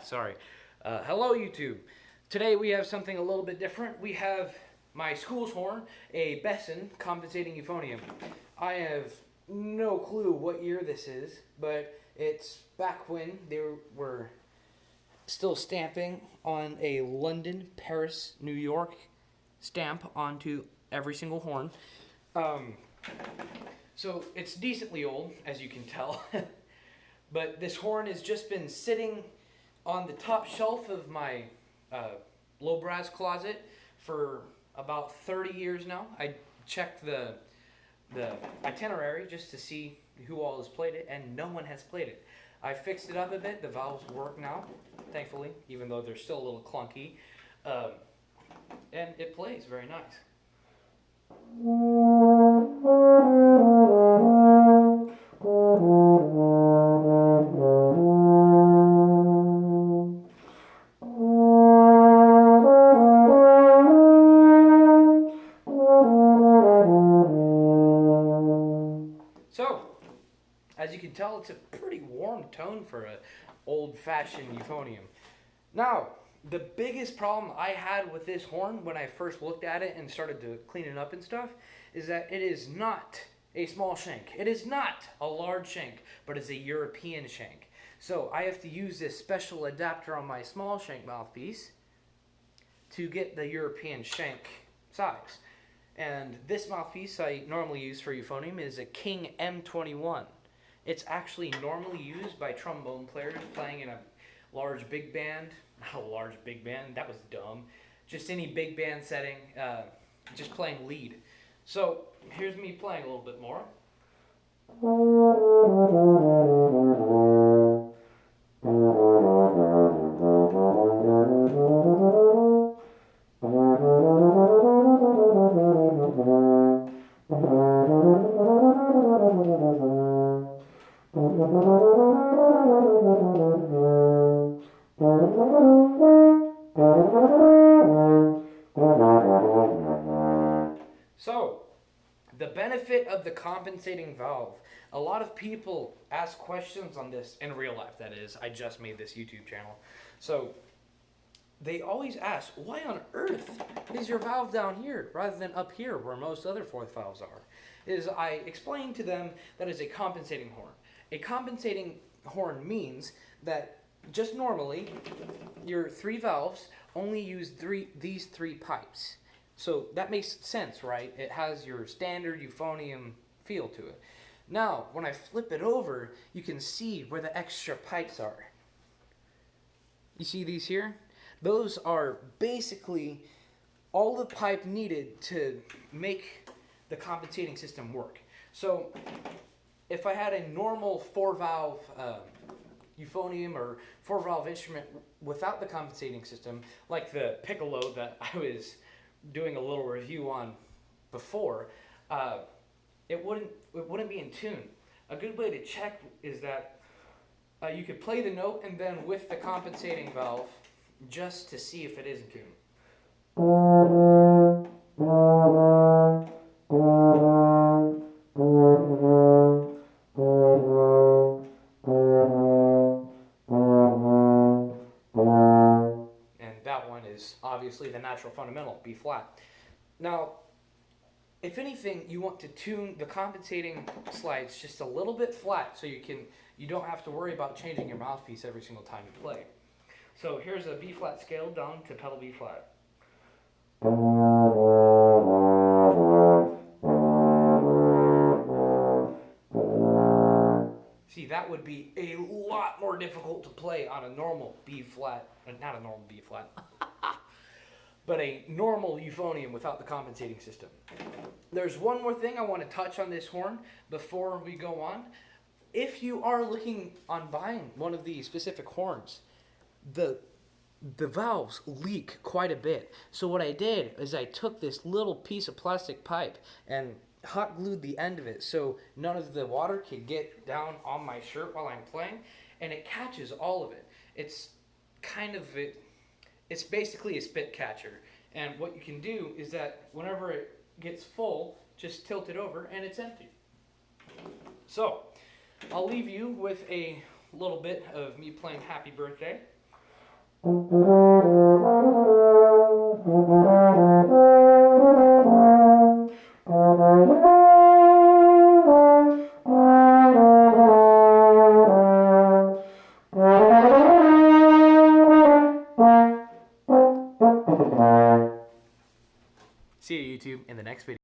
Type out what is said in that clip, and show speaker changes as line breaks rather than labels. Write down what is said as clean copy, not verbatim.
Sorry. Hello, YouTube. Today we have something a little bit different. We have my school's horn, a besson compensating euphonium. I have no clue what year this is, but it's back when they were still stamping on a London, Paris, New York stamp onto every single horn. Um, so it's decently old, as you can tell. But this horn has just been sitting on the top shelf of my low brass closet for about 30 years now. I checked the itinerary just to see who all has played it, and no one has played it. I fixed it up a bit. The valves work now, thankfully, even though they're still a little clunky. And it plays very nice. So, as you can tell, it's a pretty warm tone for an old-fashioned euphonium. Now, the biggest problem I had with this horn when I first looked at it and started to clean it up and stuff is that it is not a small shank. It is not a large shank, but it's a European shank. So I have to use this special adapter on my small shank mouthpiece to get the European shank size. And this mouthpiece I normally use for euphonium is a King M21. It's actually normally used by trombone players playing in a large big band. Not a large big band, that was dumb. Just any big band setting, just playing lead. So here's me playing a little bit more. So, the benefit of the compensating valve. A lot of people ask questions on this, in real life that is. I just made this YouTube channel. So, they always ask, why on earth is your valve down here rather than up here where most other fourth valves are? I explain to them that is a compensating horn. A compensating horn means that just normally your three valves only use these three pipes. So that makes sense, right? It has your standard euphonium feel to it. Now, when I flip it over, you can see where the extra pipes are. You see these here? Those are basically all the pipe needed to make the compensating system work. So if I had a normal four-valve euphonium or four-valve instrument without the compensating system, like the piccolo that I was doing a little review on before, it wouldn't be in tune. A good way to check is that you could play the note and then with the compensating valve just to see if it is in tune. And that one is obviously the natural fundamental, B flat. Now, if anything, you want to tune the compensating slides just a little bit flat so you don't have to worry about changing your mouthpiece every single time you play. So here's a B flat scale down to pedal B flat. See, that would be a lot more difficult to play on a normal B flat, not a normal B flat, but a normal euphonium without the compensating system. There's one more thing I want to touch on this horn before we go on. If you are looking on buying one of these specific horns, the valves leak quite a bit. So what I did is I took this little piece of plastic pipe and hot glued the end of it so none of the water could get down on my shirt while I'm playing, and it catches all of it. It's basically a spit catcher. And what you can do is that whenever it gets full, just tilt it over and it's empty. So I'll leave you with a little bit of me playing Happy Birthday. See you, YouTube, in the next video.